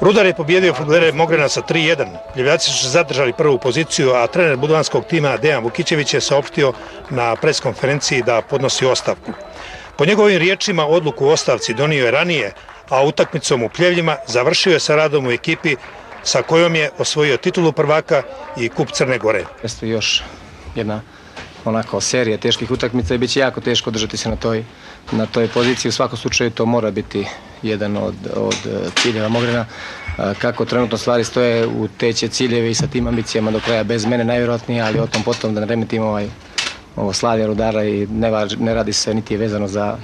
Rudar je pobjedio fudbalere Mogrena sa 3:1. Pljevljaci su zadržali prvu poziciju, a trener budvanskog tima Dejan Vukićević je saopštio na preskonferenciji da podnosi ostavku. Po njegovim riječima odluku o ostavci donio je ranije, a utakmicom u Pljevljima završio je sa radom u ekipi sa kojom je osvojio titulu prvaka i kup Crne Gore. Jeste još jedna onako serija teških utakmica i bit će jako teško držati se na toj poziciji. U svakom slučaju to mora biti jedan od ciljeva Mogrena. Kako trenutno stvari stoje, u te će ciljeve i sa tim ambicijama do kraja bez mene najvjerojatnije, ali o tom potom da ne remetimo ovo slavlje Rudara i ne radi se niti je vezano za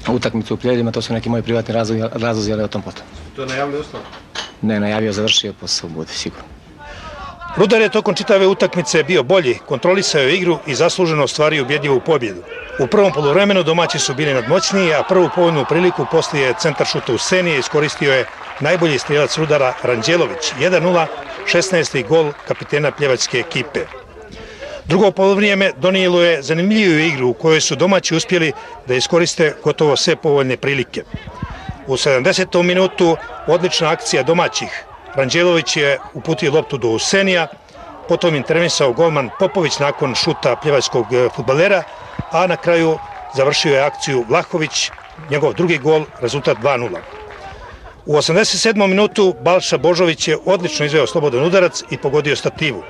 utakmicu u Pljevljima, to su neki moji privatni razlozi, ali o tom potom. To je najavljeno uslov? Ne, najavio, završio posao, bude sigurno. Rudar je tokom čitave utakmice bio bolji, kontrolisao je igru i zasluženo ostvario ubjedljivu pobjedu. U prvom poluvremenu domaći su bili nadmoćniji, a prvu povoljnu priliku poslije centar šuta u Senije iskoristio je najbolji strijelac Rudara Ranđelović, 1:0, 16. gol kapitena pljevačke ekipe. Drugo poluvrijeme donijelo je zanimljivu igru u kojoj su domaći uspjeli da iskoriste gotovo sve povoljne prilike. U 70. minutu odlična akcija domaćih. Ranđelović je uputio loptu do Usenija, potom intervenisao golman Popović nakon šuta pljevačkog fudbalera, a na kraju završio je akciju Vlahović, njegov drugi gol, rezultat 2:0. U 87. minutu Balša Božović je odlično izveo slobodan udarac i pogodio stativu.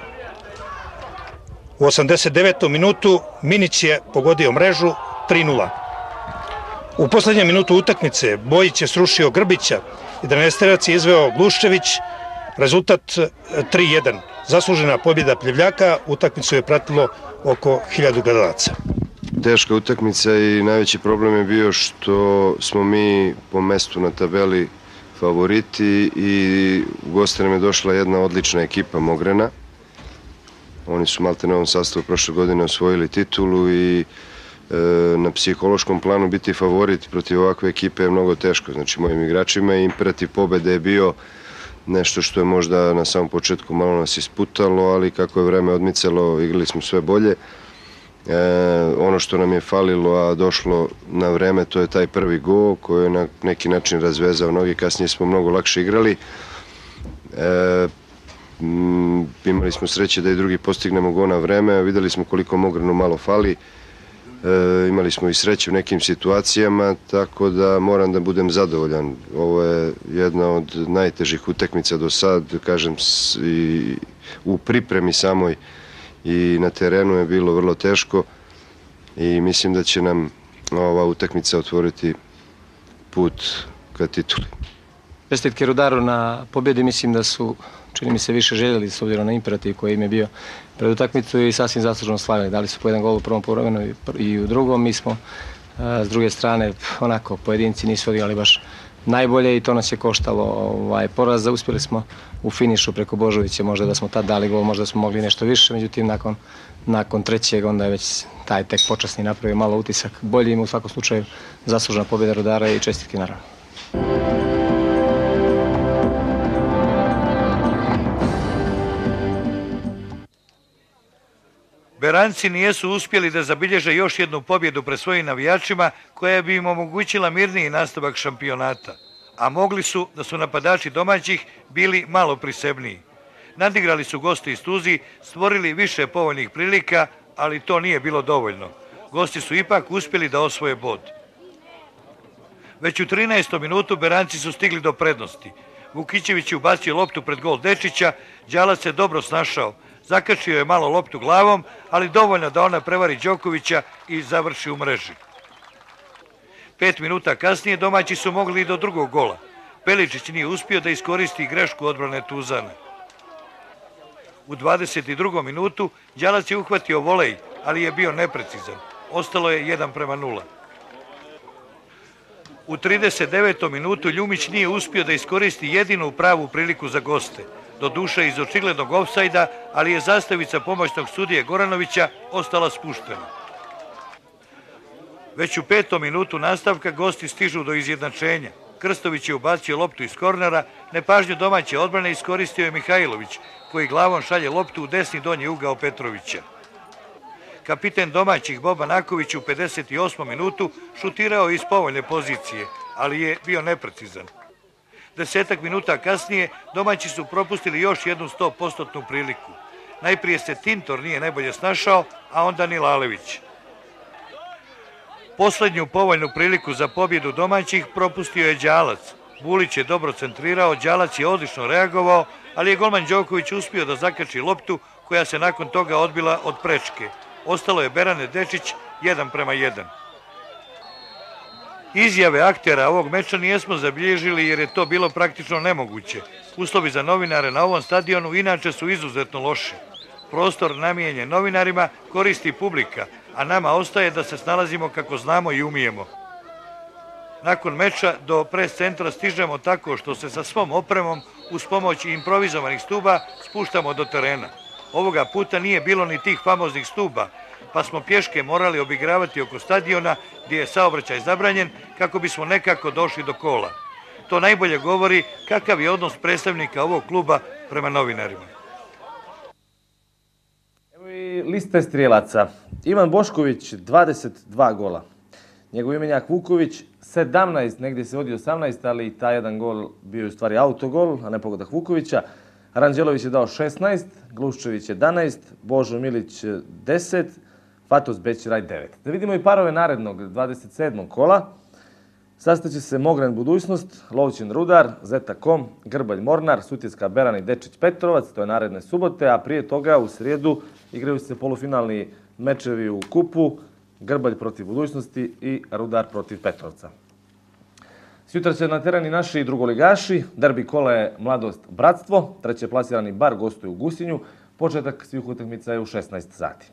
U 89. minutu Minić je pogodio mrežu, 3:0. U posljednjem minutu utakmice Bojić je srušio Grbića i 11-terac je izveo Gluščević, rezultat 3:1. Zaslužena pobjeda Pljevljaka, utakmicu je pratilo oko 1000 gledalaca. Teška utakmica i najveći problem je bio što smo mi po mestu na tabeli favoriti i u goste nam je došla jedna odlična ekipa Mogrena. Oni su malte na ovom sastavu prošle godine osvojili titulu i na psihološkom planu biti favorit protiv ovakve ekipe je mnogo teško. Znači mojim igračima i imperativ pobjede je bio nešto što je možda na samom početku malo nas isputalo, ali kako je vreme odmicalo igrali smo sve bolje. Ono što nam je falilo, a došlo na vreme, to je taj prvi gol koji je na neki način razvezao noge. Kasnije smo mnogo lakše igrali. Imali smo sreće da i drugi postignemo gol na vreme, videli smo koliko Mogrenu malo fali. Imali smo i sreće u nekim situacijama, tako da moram da budem zadovoljan. Ovo je jedna od najtežih utakmica do sad, kažem, i u pripremi samoj i na terenu je bilo vrlo teško i mislim da će nam ova utakmica otvoriti put ka tituli. Čestitke Rudaru na pobjedi, mislim da su, čini mi se, više željeli s obzirom na imperativ koji im je bio pred utakmicu i sasvim zasluženo slavili. Dali su po jedan gol u prvom poluvremenu i u drugom. Mi smo s druge strane, onako, pojedinci nisu odigrali baš najbolje i to nas je koštalo poraz. Uspjeli smo u finišu preko Božovića, možda da smo tad dali gol, možda smo mogli nešto više, međutim nakon trećeg onda je već taj tek počasni napravio malo utisak. Bolji im u svakom slučaju zaslužena pobjeda Rudara i čestitke naravno. Beranci nijesu uspjeli da zabilježe još jednu pobjedu pred svojim navijačima koja bi im omogućila mirniji nastavak šampionata, a mogli su da su napadači domaćih bili malo prisebniji. Nadigrali su gosti iz Tuzli, stvorili više povoljnih prilika, ali to nije bilo dovoljno. Gosti su ipak uspjeli da osvoje bod. Već u 13. minutu Beranci su stigli do prednosti. Vukićević je ubacio loptu pred gol Dečića, Đalac se dobro snašao. Zakačio je malo loptu glavom, ali dovoljno da ona prevari Đokovića i završi u mreži. 5 minuta kasnije domaći su mogli i do drugog gola. Peličić nije uspio da iskoristi grešku odbrane Tuzana. U 22. minutu Đalac je uhvatio volej, ali je bio neprecizan. Ostalo je 1:0. U 39. minutu Ljumić nije uspio da iskoristi jedinu pravu priliku za goste. Doduše iz očiglednog ofsajda, ali je zastavica pomoćnog sudije Goranovića ostala spuštena. Već u 5. minutu nastavka gosti stižu do izjednačenja. Krstović je ubacio loptu iz kornera, nepažnju domaće odbrane iskoristio je Mihajlović, koji glavom šalje loptu u desni donji ugao Petrovića. Kapiten domaćih Boban Naković u 58. minutu šutirao iz povoljne pozicije, ali je bio neprecizan. 10 minuta kasnije domaći su propustili još jednu 100% priliku. Najprije se Tintor nije najbolje snašao, a onda ni Lalević. Poslednju povoljnu priliku za pobjedu domaćih propustio je Đalac. Bulić je dobro centrirao, Đalac je odlično reagovao, ali je golman Đoković uspio da zakači loptu koja se nakon toga odbila od prečke. Ostalo je Berane Dečić 1:1. Izjave aktera ovog meča nijesmo zabilježili jer je to bilo praktično nemoguće. Uslovi za novinare na ovom stadionu inače su izuzetno loši. Prostor namijenjen novinarima koristi publika, a nama ostaje da se snalazimo kako znamo i umijemo. Nakon meča do pres centra stižemo tako što se sa svom opremom uz pomoć improvizovanih stuba spuštamo do terena. Ovoga puta nije bilo ni tih famoznih stuba, pa smo pješke morali obigravati oko stadiona gdje je saobraćaj zabranjen kako bismo nekako došli do kola. To najbolje govori kakav je odnos predstavnika ovog kluba prema novinarima. Evo i liste strijelaca. Ivan Bošković 22 gola. Njegov imenjak Vuković 17, negdje se vodi 18, ali taj jedan gol bio je u stvari autogol, a ne pogodak Vukovića. Ranđelović je dao 16, Gluščević 11, Božo Milić 10, Fatos Bećiraj 9. Da vidimo i parove narednog 27. kola. Sastaće se Mogren Budućnost, Lovćin Rudar, Zeta Kom, Grbalj Mornar, Sutjeska Berana i Dečić Petrovac, to je naredne subote, a prije toga u srijedu igraju se polufinalni mečevi u kupu, Grbalj protiv Budućnosti i Rudar protiv Petrovca. Sutra će na tereni naši drugoligaši, derbi kola je Mladost Bratstvo, treće plasirani Bar gostuje u Gusinju, početak svih utakmica je u 16 sati.